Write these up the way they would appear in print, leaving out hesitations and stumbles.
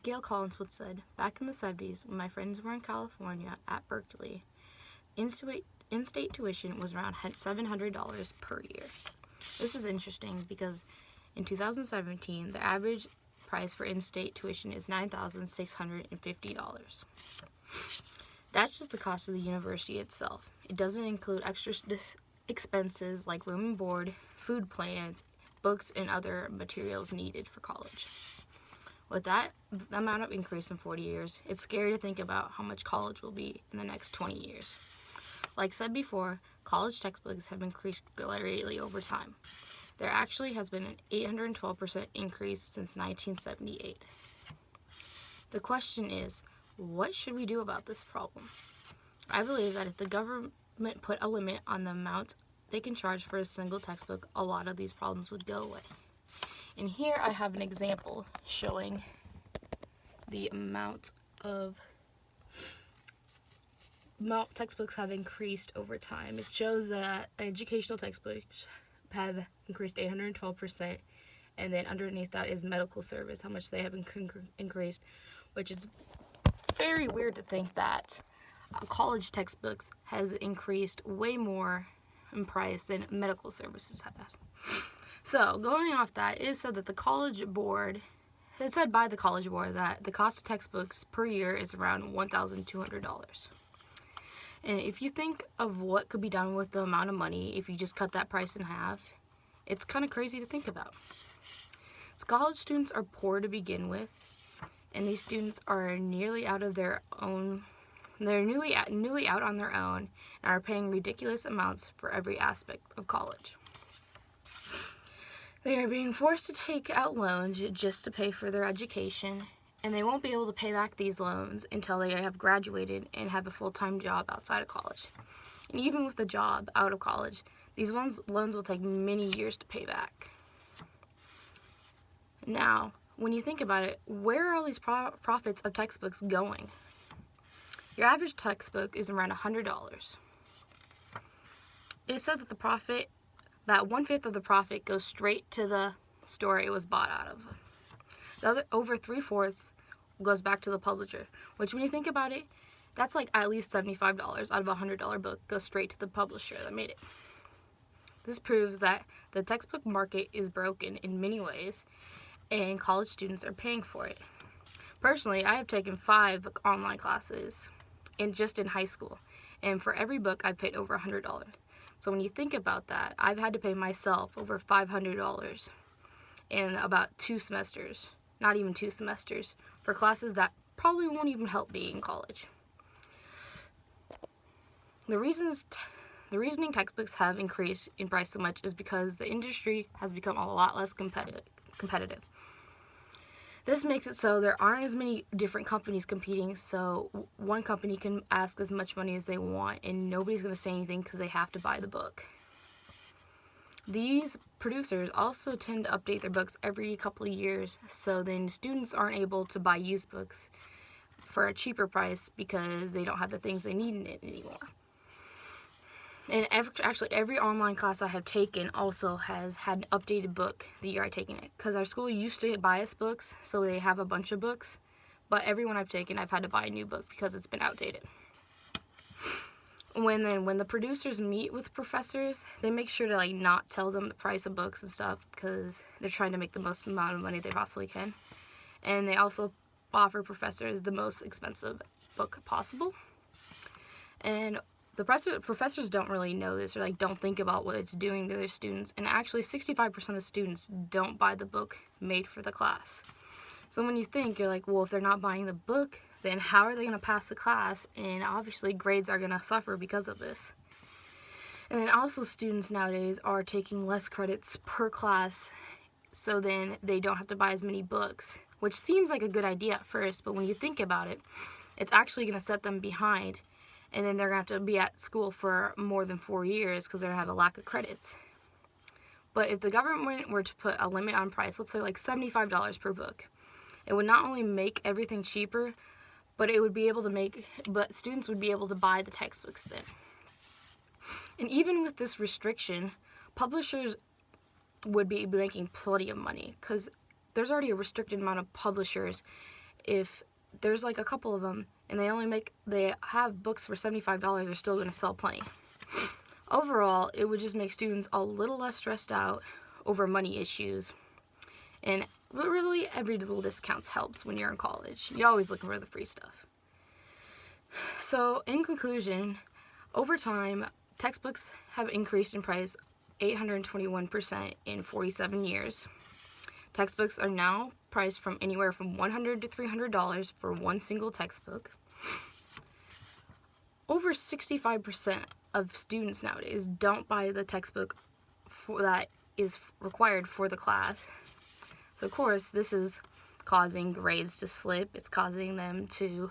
Gail Collins once said, back in the 70s, when my friends were in California at Berkeley, in-state tuition was around $700 per year. This is interesting because in 2017, the average price for in-state tuition is $9,650. That's just the cost of the university itself. It doesn't include extra expenses like room and board, food plans, books, and other materials needed for college. With that amount of increase in 40 years, it's scary to think about how much college will be in the next 20 years. Like said before, college textbooks have increased greatly over time. There actually has been an 812% increase since 1978. The question is, what should we do about this problem? I believe that if the government put a limit on the amount they can charge for a single textbook, a lot of these problems would go away. And here I have an example showing the amount textbooks have increased over time. It shows that educational textbooks have increased 812%, and then underneath that is medical service, how much they have increased, which is very weird to think that college textbooks has increased way more in price than medical services have. So, going off that, it said by the College Board that the cost of textbooks per year is around $1,200. And if you think of what could be done with the amount of money if you just cut that price in half, it's kind of crazy to think about. College students are poor to begin with, and these students are nearly out on their own and are paying ridiculous amounts for every aspect of college. They are being forced to take out loans just to pay for their education, and they won't be able to pay back these loans until they have graduated and have a full-time job outside of college. And even with a job out of college, these loans will take many years to pay back. Now, when you think about it, where are all these profits of textbooks going? Your average textbook is around $100. It is said that that 1/5 of the profit goes straight to the store it was bought out of. The other, over 3/4 goes back to the publisher, which when you think about it, that's like at least $75 out of a $100 book goes straight to the publisher that made it. This proves that the textbook market is broken in many ways, and college students are paying for it. Personally, I have taken 5 online classes just in high school, and for every book I've paid over $100. So when you think about that, I've had to pay myself over $500 in about 2 semesters, not even 2 semesters, for classes that probably won't even help me in college. The reasoning textbooks have increased in price so much is because the industry has become a lot less competitive. This makes it so there aren't as many different companies competing, so one company can ask as much money as they want, and nobody's going to say anything because they have to buy the book. These producers also tend to update their books every couple of years, so then students aren't able to buy used books for a cheaper price because they don't have the things they need in it anymore. And every online class I have taken also has had an updated book the year I've taken it. Because our school used to buy us books, so they have a bunch of books. But every one I've taken, I've had to buy a new book because it's been outdated. When the producers meet with professors, they make sure to not tell them the price of books and stuff because they're trying to make the most amount of money they possibly can. And they also offer professors the most expensive book possible. And the professors don't really know this or don't think about what it's doing to their students, and actually 65% of students don't buy the book made for the class. So when you think, you're like, well, if they're not buying the book, then how are they going to pass the class? And obviously grades are going to suffer because of this. And then also students nowadays are taking less credits per class, so then they don't have to buy as many books, which seems like a good idea at first, but when you think about it, it's actually going to set them behind. And then they're going to have to be at school for more than 4 years because they're going to have a lack of credits. But if the government were to put a limit on price, let's say $75 per book, it would not only make everything cheaper, but students would be able to buy the textbooks then. And even with this restriction, publishers would be making plenty of money because there's already a restricted amount of publishers, if there's like a couple of them and they have books for $75, they're still going to sell plenty. Overall, it would just make students a little less stressed out over money issues. And really, every little discount helps when you're in college. You're always looking for the free stuff. So, in conclusion, over time, textbooks have increased in price 821% in 47 years. Textbooks are now priced from anywhere from $100 to $300 for one single textbook. Over 65% of students nowadays don't buy the textbook that is required for the class. So of course, this is causing grades to slip. It's causing them to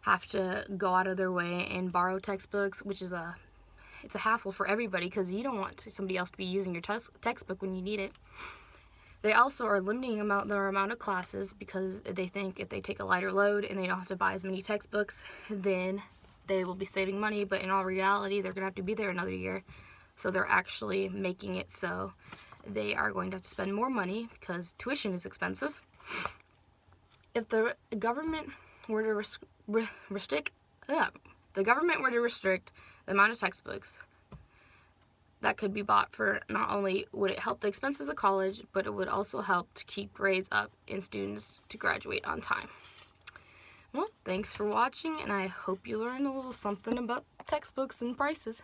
have to go out of their way and borrow textbooks, which is it's a hassle for everybody because you don't want somebody else to be using your textbook when you need it. They also are limiting their amount of classes because they think if they take a lighter load and they don't have to buy as many textbooks, then they will be saving money, but in all reality, they're going to have to be there another year. So they're actually making it so they are going to have to spend more money because tuition is expensive. If the government were to restrict the amount of textbooks that could be bought, for not only would it help the expenses of college, but it would also help to keep grades up and students to graduate on time. Well, thanks for watching, and I hope you learned a little something about textbooks and prices.